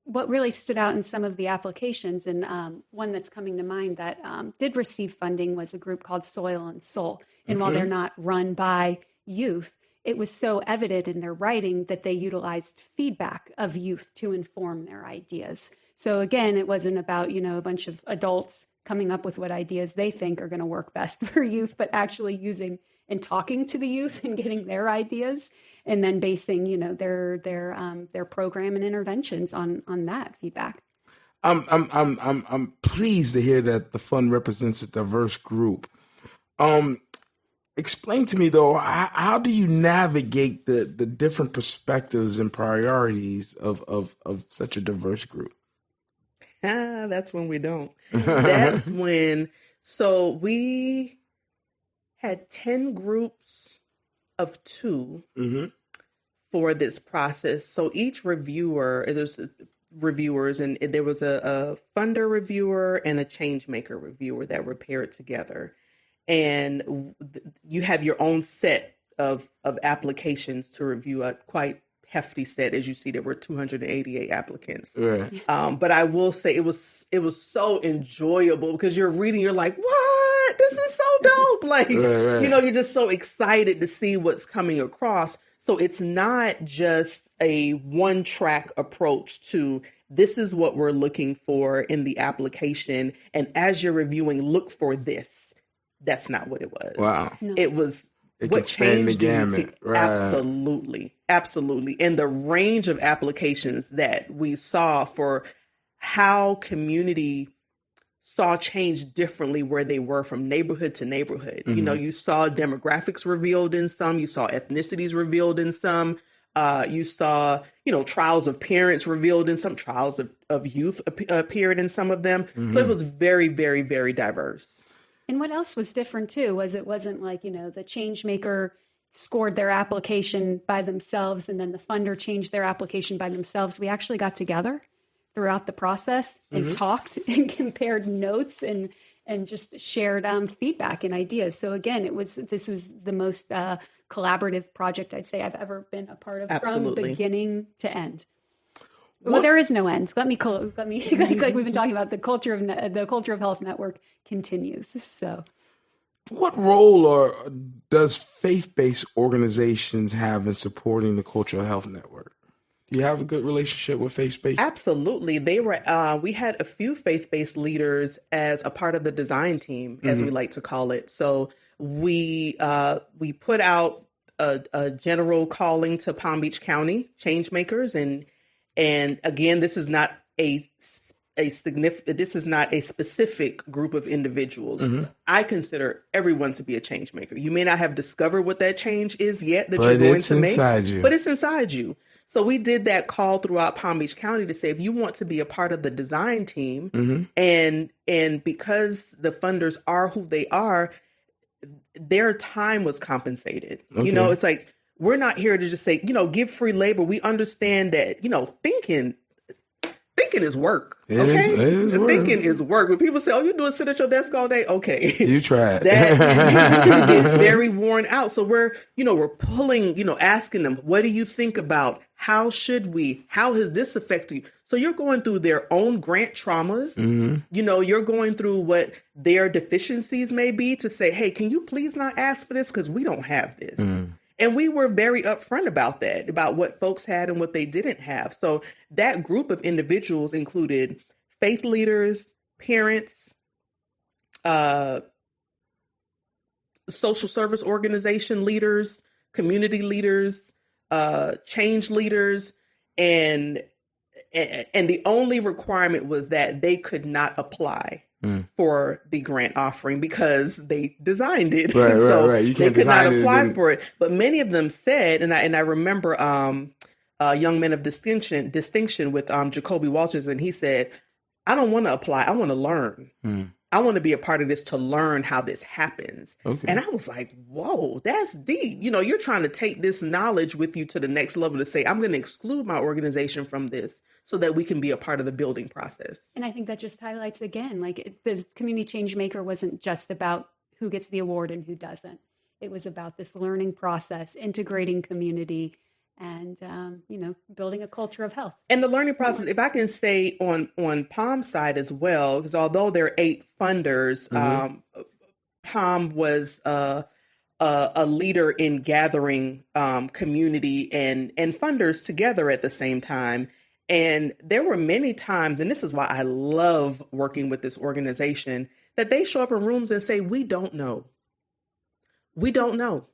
what really stood out in some of the applications, and one that's coming to mind that did receive funding, was a group called Soil and Soul. And while they're not run by youth, it was so evident in their writing that they utilized feedback of youth to inform their ideas. So again, it wasn't about, a bunch of adults coming up with what ideas they think are going to work best for youth, but actually using and talking to the youth and getting their ideas, and then basing, their program and interventions on that feedback. I'm pleased to hear that the fund represents a diverse group. Explain to me, though, how do you navigate the different perspectives and priorities of such a diverse group? That's when we don't. That's when. So we had 10 groups of 2 for this process. So each reviewer, there's reviewers, and there was a funder reviewer and a change maker reviewer that were paired together. And you have your own set of applications to review, a quite hefty set. As you see, there were 288 applicants. Right. But I will say it was so enjoyable because you're reading, you're like, what? This is so dope. Like, right. you're just so excited to see what's coming across. So it's not just a one-track approach to this is what we're looking for in the application. And as you're reviewing, look for this. That's not what it was. Wow. No. It was it what changed the gamut. Right. Absolutely. And the range of applications that we saw for how community saw change differently where they were from neighborhood to neighborhood. Mm-hmm. You saw demographics revealed in some, you saw ethnicities revealed in some, you saw, trials of parents revealed in some, trials of youth appeared in some of them. Mm-hmm. So it was very, very, very diverse. And what else was different too was it wasn't like, the change maker scored their application by themselves and then the funder changed their application by themselves. We actually got together throughout the process and mm-hmm. talked and compared notes and just shared feedback and ideas. So again, this was the most collaborative project I'd say I've ever been a part of. Absolutely. From beginning to end. Well, there is no end. Let me like we've been talking about, the culture of health network continues. So, what role does faith-based organizations have in supporting the cultural health network? Do you have a good relationship with faith-based? Absolutely. They were. We had a few faith-based leaders as a part of the design team, as mm-hmm. we like to call it. So we put out a general calling to Palm Beach County Changemakers, and again, this is not a specific group of individuals. Mm-hmm. I consider everyone to be a change maker. You may not have discovered what that change is yet that you're going to make, but it's inside you. So we did that call throughout Palm Beach County to say, if you want to be a part of the design team, mm-hmm. and because the funders are who they are, their time was compensated. Okay. It's like, we're not here to just say, give free labor. We understand that, thinking is work. Okay? It is work. Thinking is work. When people say, you do it, sit at your desk all day. Okay. You tried. That you get very worn out. So we're pulling, asking them, what do you think about? How should we? How has this affected you? So you're going through their own grant traumas. Mm-hmm. You're going through what their deficiencies may be to say, hey, can you please not ask for this? Because we don't have this. Mm-hmm. And we were very upfront about that, about what folks had and what they didn't have. So that group of individuals included faith leaders, parents, social service organization leaders, community leaders, change leaders, and the only requirement was that they could not apply for the grant offering because they designed it. Right, so right. You they can't could not design apply for it. But many of them said, and I remember Young Men of Distinction with Jacoby Walters, and he said, I don't want to apply. I want to learn. I want to be a part of this to learn how this happens. Okay. And I was like, whoa, that's deep. You're trying to take this knowledge with you to the next level to say, I'm going to exclude my organization from this so that we can be a part of the building process. And I think that just highlights again, the Community Changemaker wasn't just about who gets the award and who doesn't. It was about this learning process, integrating community, and building a culture of health. And the learning process, if I can say on Palm's side as well, because although there are 8 funders, mm-hmm. Palm was a leader in gathering community and funders together at the same time. And there were many times, and this is why I love working with this organization, that they show up in rooms and say, we don't know. We don't know.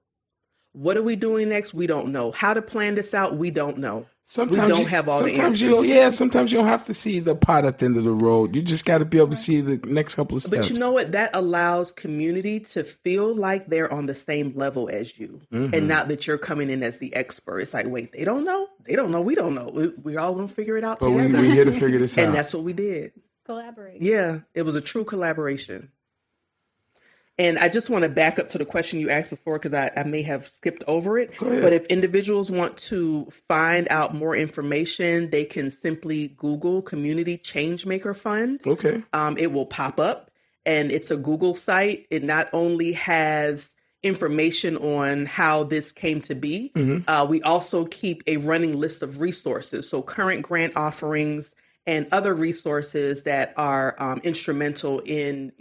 What are we doing next? We don't know. How to plan this out? We don't know. Sometimes we don't have all the answers. Sometimes you don't have to see the pot at the end of the road. You just got to be able to see the next couple of steps. But you know what? That allows community to feel like they're on the same level as you, mm-hmm. and not that you're coming in as the expert. It's like, wait, they don't know. They don't know. We don't know. We're all going to figure it out together. We're here to figure this out. And that's what we did. Collaborate. Yeah. It was a true collaboration. And I just want to back up to the question you asked before, because I may have skipped over it. Go ahead. But if individuals want to find out more information, they can simply Google Community Changemaker Fund. Okay. It will pop up, and it's a Google site. It not only has information on how this came to be, we also keep a running list of resources. So current grant offerings and other resources that are instrumental in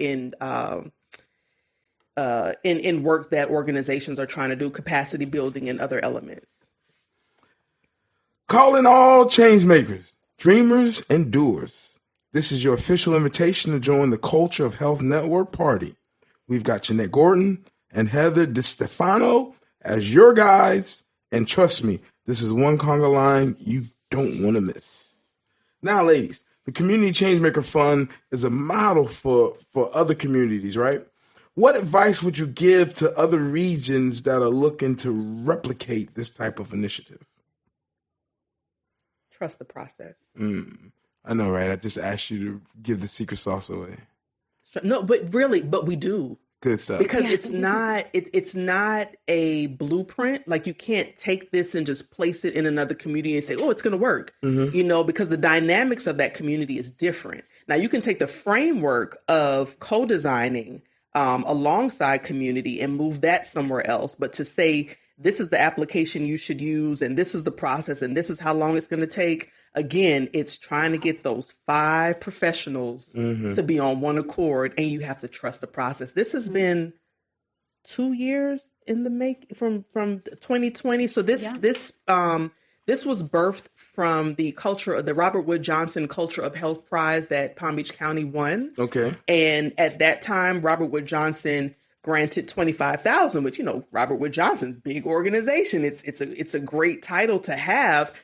work that organizations are trying to do, capacity building and other elements. Calling all change makers, dreamers, and doers. This is your official invitation to join the Culture of Health Network party. We've got Jeanette Gordon and Heather DeStefano as your guides. And trust me, this is one conga line you don't want to miss. Now, ladies, the Community Changemaker Fund is a model for other communities, right? What advice would you give to other regions that are looking to replicate this type of initiative? Trust the process. I know, right? I just asked you to give the secret sauce away. No, but we do. Good stuff. Because it's not a blueprint. Like, you can't take this and just place it in another community and say, oh, it's going to work. Because the dynamics of that community is different. Now, you can take the framework of co-designing alongside community and move that somewhere else. But to say, this is the application you should use, and this is the process, and this is how long it's going to take. Again, it's trying to get those 5 professionals to be on one accord, and you have to trust the process. This has been 2 years in the make from 2020. So this was birthed from the Robert Wood Johnson Culture of Health Prize that Palm Beach County won. Okay. And at that time, Robert Wood Johnson granted $25,000, which, Robert Wood Johnson's big organization. It's a great title to have.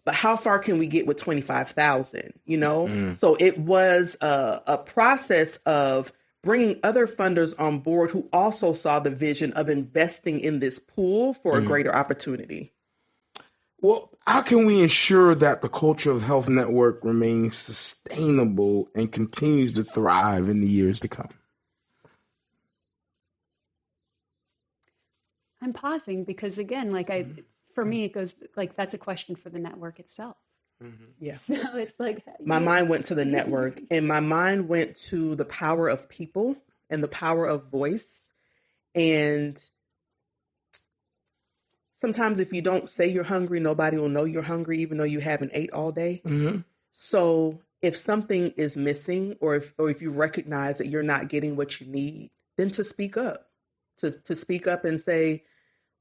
But how far can we get with 25,000? So it was a process of bringing other funders on board who also saw the vision of investing in this pool for a greater opportunity. Well, how can we ensure that the Culture of Health Network remains sustainable and continues to thrive in the years to come? I'm pausing because, again, for me, it goes that's a question for the network itself. Yeah. So it's my mind went to the network, and my mind went to the power of people and the power of voice. And sometimes if you don't say you're hungry, nobody will know you're hungry, even though you haven't ate all day. So if something is missing, or if you recognize that you're not getting what you need, then to speak up, to speak up and say,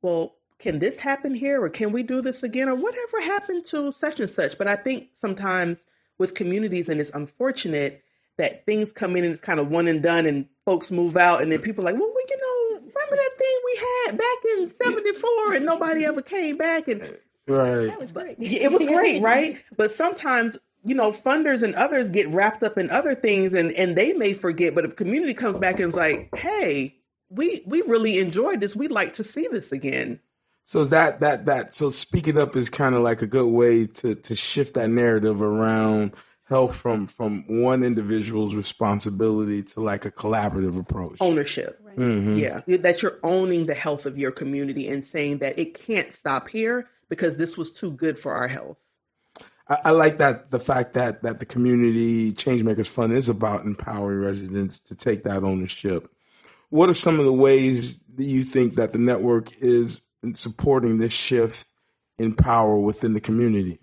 well, can this happen here? Or can we do this again? Or whatever happened to such and such? But I think sometimes with communities, and it's unfortunate that things come in and it's kind of one and done, and folks move out, and then people are like, well, remember that thing we had back in 74 and nobody ever came back? And right. That was great. It was great, right? But sometimes, funders and others get wrapped up in other things, and they may forget. But if community comes back and is like, hey, we really enjoyed this, we'd like to see this again. So is so speaking up is kind of like a good way to shift that narrative around health from one individual's responsibility to like a collaborative approach. Ownership. Right. Yeah. That you're owning the health of your community and saying that it can't stop here because this was too good for our health. I like the fact that the Community Changemakers Fund is about empowering residents to take that ownership. What are some of the ways that you think that the network is in supporting this shift in power within the community?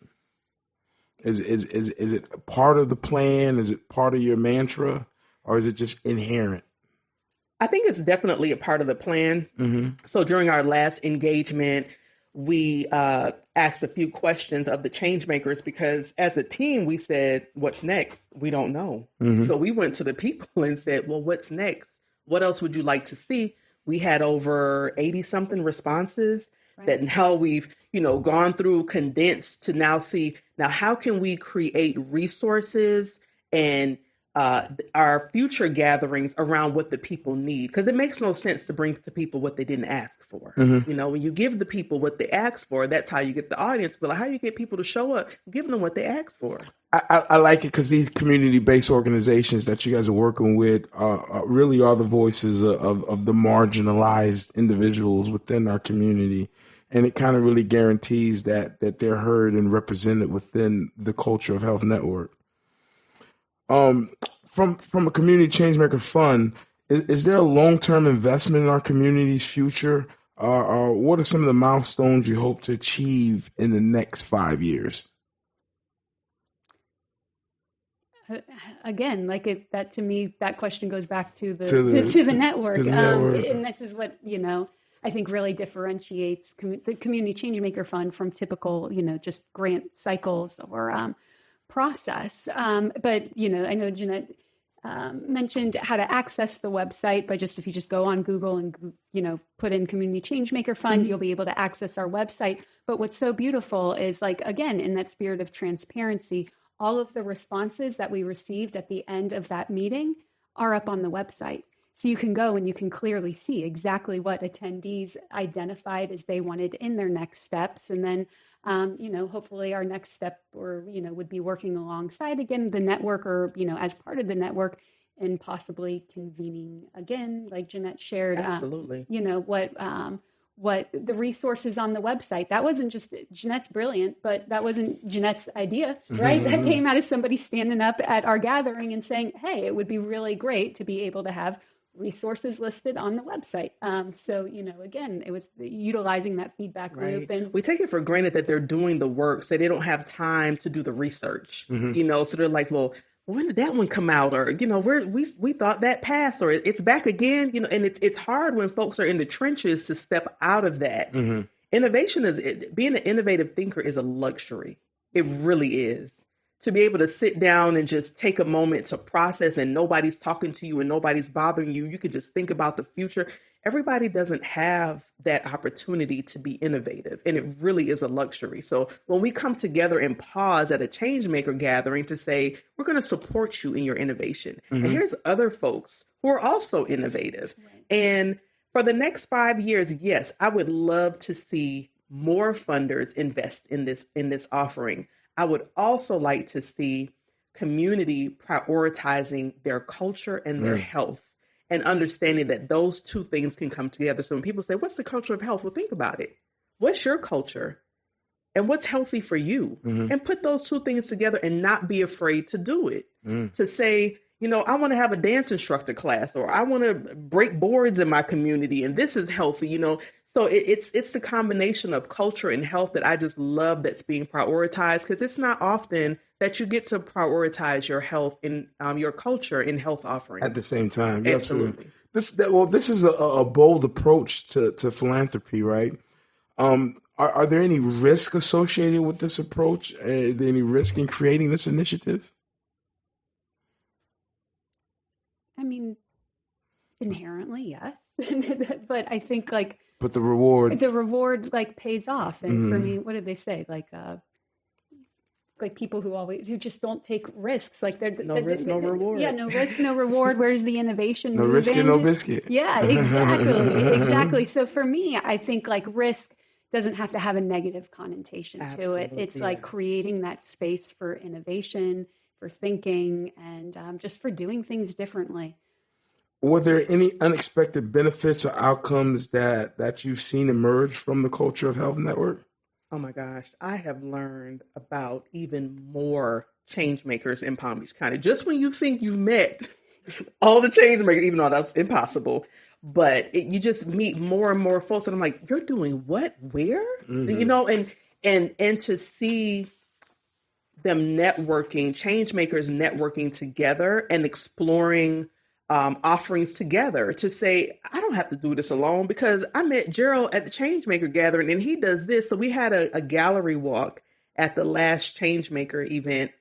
Is it part of the plan? Is it part of your mantra, or is it just inherent? I think it's definitely a part of the plan. So during our last engagement, we asked a few questions of the change makers, because as a team, we said, what's next? We don't know. So we went to the people and said, well, what's next? What else would you like to see? We had over 80 something responses that now we've, gone through, condensed to now see, now how can we create resources and our future gatherings around what the people need, because it makes no sense to bring to people what they didn't ask for. You know, when you give the people what they ask for, that's how you get the audience. But how you get people to show up, give them what they asked for. I like it because these community-based organizations that you guys are working with really are the voices of the marginalized individuals within our community. And it kind of really guarantees that they're heard and represented within the Culture of Health Network. From a Community Changemaker Fund, is there a long-term investment in our community's future? Or what are some of the milestones you hope to achieve in the next 5 years? Again, that to me, that question goes back to the network. And this is what, I think really differentiates the Community Changemaker Fund from typical, just grant cycles or process. But, I know Jeanette mentioned how to access the website if you just go on Google and, put in Community Changemaker Fund, you'll be able to access our website. But what's so beautiful is again, in that spirit of transparency, all of the responses that we received at the end of that meeting are up on the website. So you can go and you can clearly see exactly what attendees identified as they wanted in their next steps. And then, hopefully our next step would be working alongside again the network or, as part of the network and possibly convening again, like Jeanette shared. Absolutely. What the resources on the website. That wasn't just Jeanette's brilliant, but that wasn't Jeanette's idea, right? That came out of somebody standing up at our gathering and saying, hey, it would be really great to be able to have resources listed on the website. So, again, it was utilizing that feedback loop. And we take it for granted that they're doing the work, so they don't have time to do the research, so they're like, well, when did that one come out? Or, we thought that passed, or it's back again, and it's hard when folks are in the trenches to step out of that. Innovation being an innovative thinker is a luxury. It really is. To be able to sit down and just take a moment to process and nobody's talking to you and nobody's bothering you. You can just think about the future. Everybody doesn't have that opportunity to be innovative, and it really is a luxury. So when we come together and pause at a Changemaker gathering to say, we're going to support you in your innovation. And here's other folks who are also innovative. Right. And for the next 5 years, yes, I would love to see more funders invest in this offering. I would also like to see community prioritizing their culture and their health, and understanding that those two things can come together. So when people say, what's the culture of health? Well, think about it. What's your culture and what's healthy for you? And put those two things together and not be afraid to do it. To say, I want to have a dance instructor class, or I want to break boards in my community, and this is healthy, So it's the combination of culture and health that I just love that's being prioritized, because it's not often that you get to prioritize your health in your culture in health offerings at the same time. Absolutely. This is a bold approach to philanthropy, right? Are there any risk associated with this approach? Are there any risk in creating this initiative? I mean, inherently, yes. But I think but the reward pays off. And for me, what did they say? People who just don't take risks. No risk, no reward. Yeah, no risk, no reward. Where's the innovation? No risk and no biscuit. Yeah, exactly. So for me, I think risk doesn't have to have a negative connotation to it. It's creating that space for innovation, for thinking, and just for doing things differently. Were there any unexpected benefits or outcomes that you've seen emerge from the Culture of Health Network? Oh my gosh, I have learned about even more change makers in Palm Beach County. Just when you think you've met all the change makers, even though that's impossible, but you just meet more and more folks, and I'm like, you're doing what? Where? And to see them networking, change makers networking together and exploring offerings together, to say, I don't have to do this alone, because I met Gerald at the Changemaker gathering and he does this. So we had a gallery walk at the last Changemaker event,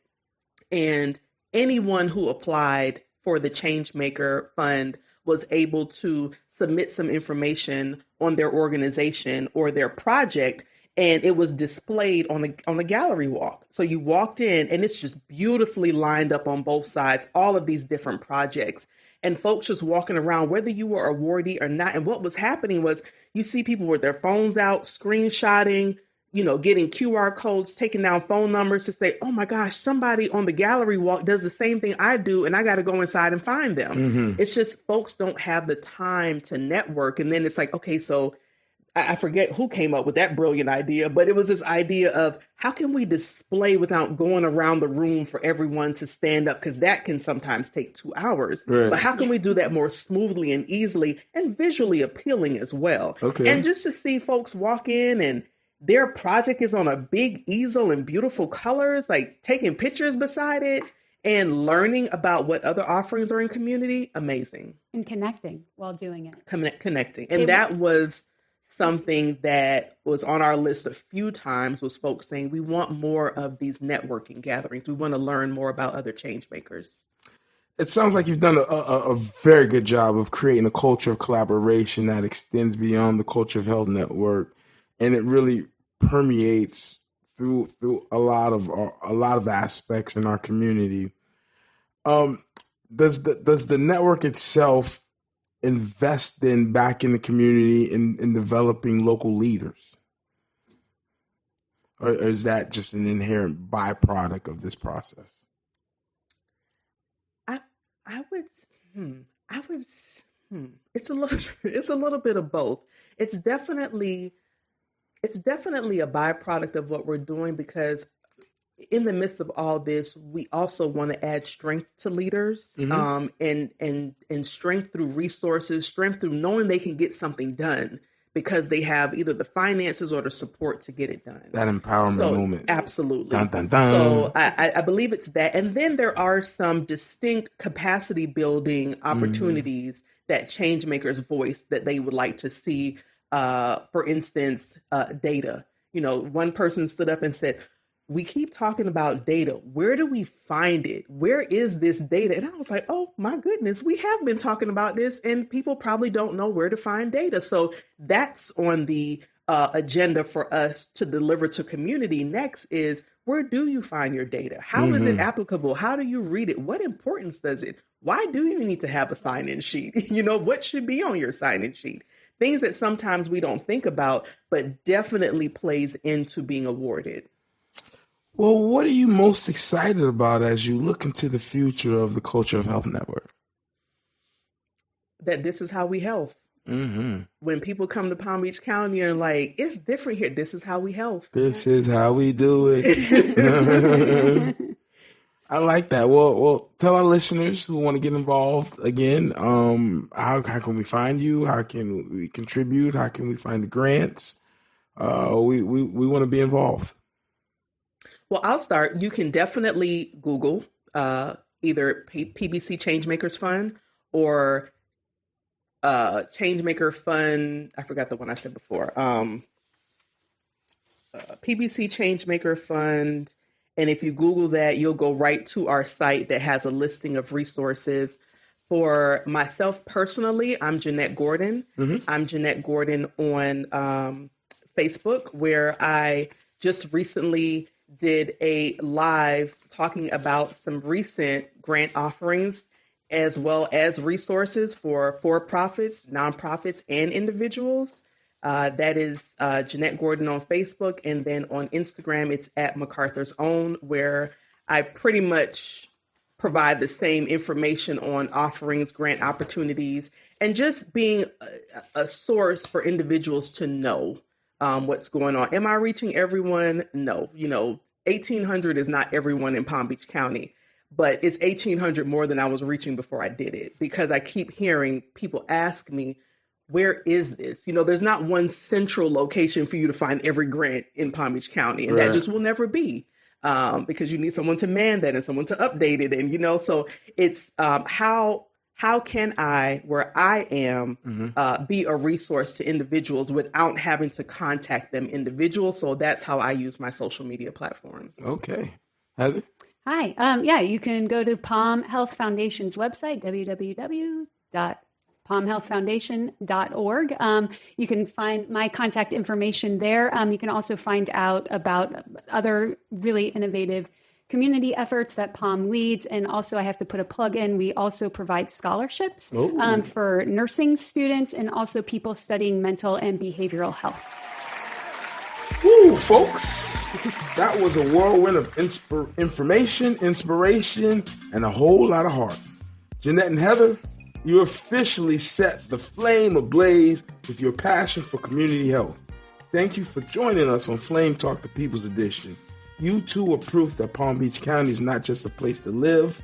and anyone who applied for the Changemaker Fund was able to submit some information on their organization or their project. and it was displayed on the gallery walk. So you walked in and it's just beautifully lined up on both sides, all of these different projects. And folks just walking around, whether you were awardee or not. And what was happening was you see people with their phones out, screenshotting, getting QR codes, taking down phone numbers to say, oh my gosh, somebody on the gallery walk does the same thing I do, and I got to go inside and find them. Mm-hmm. It's just folks don't have the time to network. And then it's like, okay, so I forget who came up with that brilliant idea, but it was this idea of how can we display without going around the room for everyone to stand up? Because that can sometimes take 2 hours. Right. But how can we do that more smoothly and easily and visually appealing as well? Okay. And just to see folks walk in and their project is on a big easel in beautiful colors, like taking pictures beside it and learning about what other offerings are in community, amazing. And connecting while doing it. Connecting. And that was something that was on our list a few times, was folks saying we want more of these networking gatherings. We want to learn more about other change makers. It sounds like you've done a very good job of creating a culture of collaboration that extends beyond the Culture of Health Network, and it really permeates through a lot of aspects in our community. Does the network itself invest back in the community in developing local leaders? Or is that just an inherent byproduct of this process? It's a little bit of both. It's definitely a byproduct of what we're doing, because in the midst of all this, we also want to add strength to leaders, and strength through resources, strength through knowing they can get something done because they have either the finances or the support to get it done. That empowerment moment. Absolutely. Dun, dun, dun. So I believe it's that. And then there are some distinct capacity building opportunities that Changemakers voice that they would like to see. For instance, data. One person stood up and said, we keep talking about data. Where do we find it? Where is this data? And I was like, oh my goodness, we have been talking about this and people probably don't know where to find data. So that's on the agenda for us to deliver to community. Next is, where do you find your data? How is it applicable? How do you read it? What importance does it? Why do you need to have a sign-in sheet? What should be on your sign-in sheet? Things that sometimes we don't think about, but definitely plays into being awarded. Well, what are you most excited about as you look into the future of the Culture of Health Network? That this is how we health. Mm-hmm. When people come to Palm Beach County and like, it's different here. This is how we health. This is how we do it. I like that. Well, tell our listeners who want to get involved again. How can we find you? How can we contribute? How can we find the grants? We want to be involved. Well, I'll start. You can definitely Google either PBC Changemakers Fund or Changemaker Fund. I forgot the one I said before. PBC Changemaker Fund. And if you Google that, you'll go right to our site that has a listing of resources. For myself personally, I'm Jeanette Gordon. Mm-hmm. I'm Jeanette Gordon on Facebook, where I just recently did a live talking about some recent grant offerings, as well as resources for for-profits, nonprofits, and individuals. That is Jeanette Gordon on Facebook. And then on Instagram, it's at MacArthur's Own, where I pretty much provide the same information on offerings, grant opportunities, and just being a source for individuals to know what's going on. Am I reaching everyone? No. 1,800 is not everyone in Palm Beach County, but it's 1,800 more than I was reaching before I did it, because I keep hearing people ask me, where is this? There's not one central location for you to find every grant in Palm Beach County, and that just will never be, because you need someone to man that and someone to update it. And, so it's how can I, where I am, be a resource to individuals without having to contact them individual. So that's how I use my social media platforms. Okay. Heather? Hi. You can go to Palm Health Foundation's website, www.palmhealth.org. palmhealthfoundation.org. You can find my contact information there. You can also find out about other really innovative community efforts that PALM leads. And also, I have to put a plug in, we also provide scholarships for nursing students and also people studying mental and behavioral health. Woo, folks, that was a whirlwind of information, inspiration, and a whole lot of heart. Jeanette and Heather, you officially set the flame ablaze with your passion for community health. Thank you for joining us on Flame Talk the People's Edition. You too are proof that Palm Beach County is not just a place to live,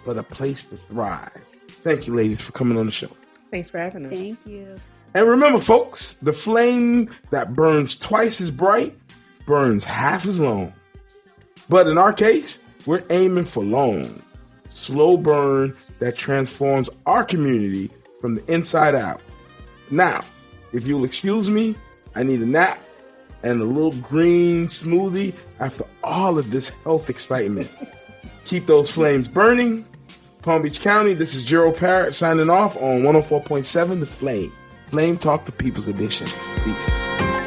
but a place to thrive. Thank you, ladies, for coming on the show. Thanks for having us. Thank you. And remember, folks, the flame that burns twice as bright burns half as long. But in our case, we're aiming for long, slow burn that transforms our community from the inside out. Now, if you'll excuse me, I need a nap and a little green smoothie after all of this health excitement. Keep those flames burning. Palm Beach County, this is Gerald Parrott signing off on 104.7 The Flame. Flame Talk the People's Edition. Peace.